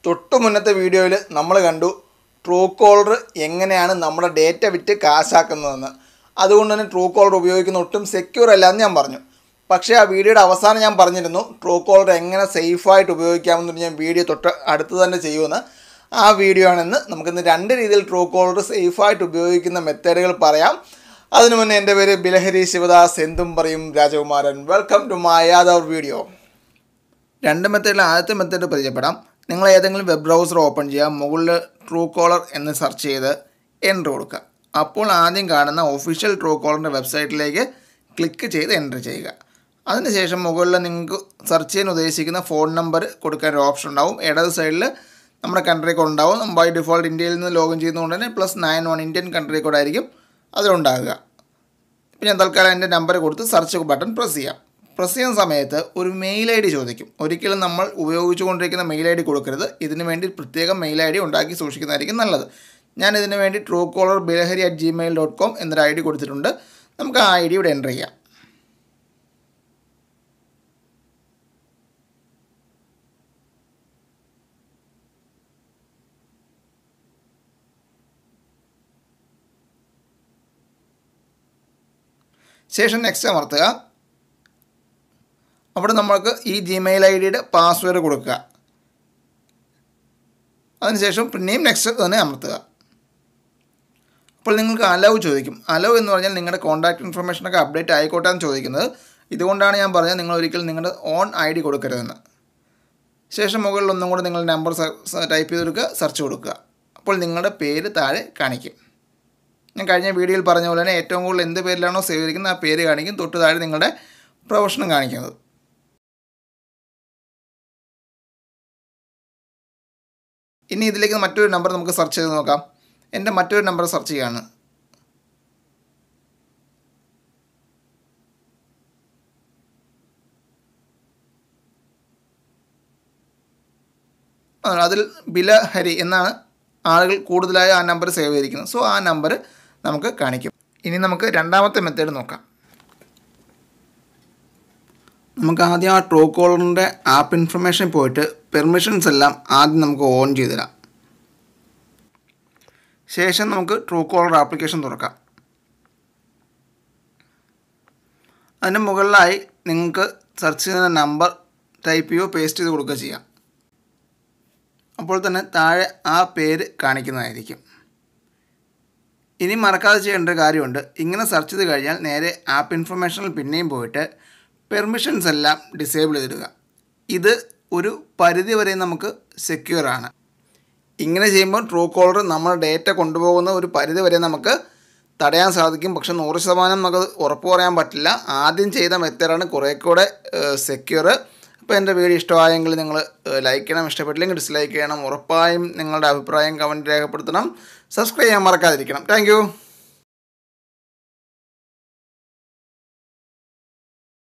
തൊട്ടു മുന്നത്തെ വീഡിയോയിൽ നമ്മൾ കണ്ടു ട്രൂകോളർ എങ്ങനെയാണ് നമ്മുടെ ഡേറ്റ വിറ്റ് കാശാക്കുന്നതെന്ന്. അതുകൊണ്ട് തന്നെ ട്രൂകോളർ ഉപയോഗിക്കുന്ന ഒട്ടും സെക്യൂർ അല്ലാന്ന് ഞാൻ പറഞ്ഞു. പക്ഷേ ആ വീഡിയോയുടെ അവസാനം ഞാൻ പറഞ്ഞിരുന്നു ട്രൂകോളർ എങ്ങനെ സേഫായിട്ട് ഉപയോഗിക്കാമെന്ന് ഞാൻ വീഡിയോ തൊട്ട് അടുത്ത് തന്നെ ചെയ്യുമെന്ന്. ആ വീഡിയോ ആണെന്ന് നമുക്കിന്ന് രണ്ട് രീതിയിൽ ട്രൂകോളർ സേഫായിട്ട് ഉപയോഗിക്കുന്ന മെത്തേഡുകൾ പറയാം. അതിനു മുന്നേ എൻ്റെ പേര് ബിലഹരി ശിവദാസ്, എന്തും പറയും രാജകുമാരൻ. Welcome to my other video. രണ്ട് മെത്തേഡിൽ ആദ്യത്തെ മെത്തേഡ് പരിചയപ്പെടാം. നിങ്ങൾ ഏതെങ്കിലും വെബ് ബ്രൗസർ ഓപ്പൺ ചെയ്യുക, മുകളിൽ ട്രൂകോളർ എന്ന് സെർച്ച് ചെയ്ത് എൻ്റർ കൊടുക്കുക. അപ്പോൾ ആദ്യം കാണുന്ന ഒഫീഷ്യൽ ട്രൂകോളറിൻ്റെ വെബ്സൈറ്റിലേക്ക് ക്ലിക്ക് ചെയ്ത് എൻ്റർ ചെയ്യുക. അതിനുശേഷം മുകളിൽ നിങ്ങൾക്ക് സെർച്ച് ചെയ്യാൻ ഉദ്ദേശിക്കുന്ന ഫോൺ നമ്പർ കൊടുക്കാൻ ഒരു ഓപ്ഷൻ ഉണ്ടാവും. ഇടത് സൈഡിൽ നമ്മുടെ കൺട്രി കോഡ് ഉണ്ടാവും. ബൈ ഡിഫോൾട്ട് ഇന്ത്യയിൽ നിന്ന് ലോഗിൻ ചെയ്യുന്നതുകൊണ്ട് തന്നെ +91 ഇന്ത്യൻ കൺട്രി കോഡ് ആയിരിക്കും അതിലുണ്ടാകുക. ഇപ്പം ഞാൻ തൽക്കാലം എൻ്റെ നമ്പർ കൊടുത്ത് സെർച്ച് ബട്ടൺ പ്രസ് ചെയ്യാം. പ്രസ് ചെയ്യുന്ന സമയത്ത് ഒരു മെയിൽ ID ചോദിക്കും. ഒരിക്കലും നമ്മൾ ഉപയോഗിച്ചുകൊണ്ടിരിക്കുന്ന മെയിൽ ID കൊടുക്കരുത്. ഇതിനു വേണ്ടി പ്രത്യേകം മെയിൽ ID ഉണ്ടാക്കി സൂക്ഷിക്കുന്നതായിരിക്കും നല്ലത്. ഞാൻ ഇതിനു വേണ്ടി ട്രൂകോളർ bilahari@gmail.com എന്നൊരു ID കൊടുത്തിട്ടുണ്ട്. നമുക്ക് ആ ID ഇവിടെ എൻ്റർ ചെയ്യാം. ശേഷം നെക്സ്റ്റ് അമർത്തുക. അവിടെ നമ്മൾക്ക് ഈ ജിമെയിൽ ID പാസ്വേഡ് കൊടുക്കുക. അതിനുശേഷം പിന്നെയും നെക്സ്റ്റ് തന്നെ അമർത്തുക. അപ്പോൾ നിങ്ങൾക്ക് അലൗ ചോദിക്കും. അലൗ എന്ന് പറഞ്ഞാൽ നിങ്ങളുടെ കോൺടാക്റ്റ് ഇൻഫർമേഷനൊക്കെ അപ്ഡേറ്റ് ആയിക്കോട്ടെ എന്ന് ചോദിക്കുന്നത്. ഇതുകൊണ്ടാണ് ഞാൻ പറഞ്ഞത് നിങ്ങൾ ഒരിക്കലും നിങ്ങളുടെ ഓൺ ID കൊടുക്കരുതെന്ന്. ശേഷം മുകളിൽ ഒന്നും കൂടെ നിങ്ങൾ നമ്പർ ടൈപ്പ് ചെയ്ത് കൊടുക്കുക, സെർച്ച് കൊടുക്കുക. അപ്പോൾ നിങ്ങളുടെ പേര് താഴെ കാണിക്കും. ഞാൻ കഴിഞ്ഞ വീഡിയോയിൽ പറഞ്ഞ പോലെ തന്നെ ഏറ്റവും കൂടുതൽ എന്ത് പേരിലാണോ സേവ് ചെയ്തിരിക്കുന്നത് ആ പേര് കാണിക്കും. തൊട്ട് താഴെ നിങ്ങളുടെ പ്രൊഫഷനും കാണിക്കുന്നത്. ഇനി ഇതിലേക്ക് മറ്റൊരു നമ്പർ നമുക്ക് സെർച്ച് ചെയ്ത് നോക്കാം. എൻ്റെ മറ്റൊരു നമ്പർ സെർച്ച് ചെയ്യുകയാണ്. അതിൽ ബിലഹരി എന്നാണ് ആളുകൾ കൂടുതലായി ആ നമ്പർ സേവ് ചെയ്തിരിക്കുന്നത്. സോ ആ നമ്പർ നമുക്ക് കാണിക്കും. ഇനി നമുക്ക് രണ്ടാമത്തെ മെത്തേഡ് നോക്കാം. നമുക്ക് ആദ്യം ആ ട്രൂകോളറിൻ്റെ ആപ്പ് ഇൻഫർമേഷൻ പോയിട്ട് പെർമിഷൻസ് എല്ലാം ആദ്യം നമുക്ക് ഓൺ ചെയ്തിടാം. ശേഷം നമുക്ക് ട്രൂകോളർ ആപ്ലിക്കേഷൻ തുറക്കാം. അതിന് മുകളിലായി നിങ്ങൾക്ക് സെർച്ച് ചെയ്യുന്ന നമ്പർ ടൈപ്പ് ചെയ്യുകയോ പേസ്റ്റ് ചെയ്ത് കൊടുക്കുകയോ ചെയ്യാം. അപ്പോൾ തന്നെ താഴെ ആ പേര് കാണിക്കുന്നതായിരിക്കും. ഇനി മറക്കാതെ ചെയ്യേണ്ട ഒരു കാര്യമുണ്ട്. ഇങ്ങനെ സെർച്ച് ചെയ്ത് കഴിഞ്ഞാൽ നേരെ ആപ്പ് ഇൻഫർമേഷനിൽ പിന്നെയും പോയിട്ട് പെർമിഷൻസ് എല്ലാം ഡിസേബിൾ ചെയ്തിടുക. ഇത് ഒരു പരിധി വരെ നമുക്ക് സെക്യൂർ ആണ്. ഇങ്ങനെ ചെയ്യുമ്പോൾ ട്രൂകോളർ നമ്മുടെ ഡേറ്റ കൊണ്ടുപോകുന്ന ഒരു പരിധി വരെ നമുക്ക് തടയാൻ സാധിക്കും. പക്ഷെ 100% നമുക്ക് ഉറപ്പ് പറയാൻ പറ്റില്ല. ആദ്യം ചെയ്ത മെത്തേഡാണ് കുറേ കൂടെ സെക്യൂർ. അപ്പോൾ എൻ്റെ വീഡിയോ ഇഷ്ടമായെങ്കിൽ നിങ്ങൾ ലൈക്ക് ചെയ്യണം, ഇഷ്ടപ്പെട്ടില്ലെങ്കിൽ ഡിസ്ലൈക്ക് ചെയ്യണം. ഉറപ്പായും നിങ്ങളുടെ അഭിപ്രായം കമൻറ്റ് രേഖപ്പെടുത്തണം. സബ്സ്ക്രൈബ് ചെയ്യാൻ മറക്കാതിരിക്കണം. താങ്ക്